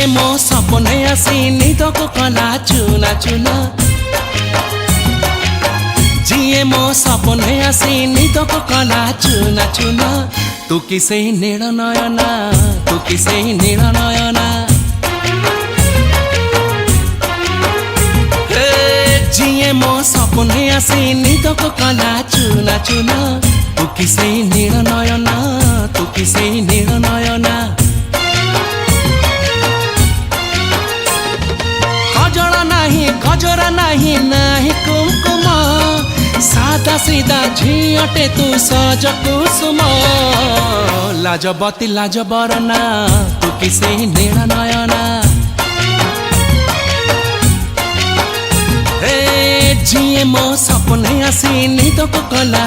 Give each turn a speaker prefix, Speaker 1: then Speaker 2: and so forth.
Speaker 1: जिए मो सपने आसी निद को कला चुना चुना जिए मो सपने आसी निद को कला चुना चुना तू किसे नील नयना तू किसे नील नयना जिए मो सपने आसी निद को कला चुना चुना तू किसे नील नयना तू किसे नील नयना गजरा नहीं नहीं कुमकुम सादा सीधा झीटे तू सज कुसुम लाजबती लाज बरना तू किसे नील नयना जिए मो सपने आसी निद को कला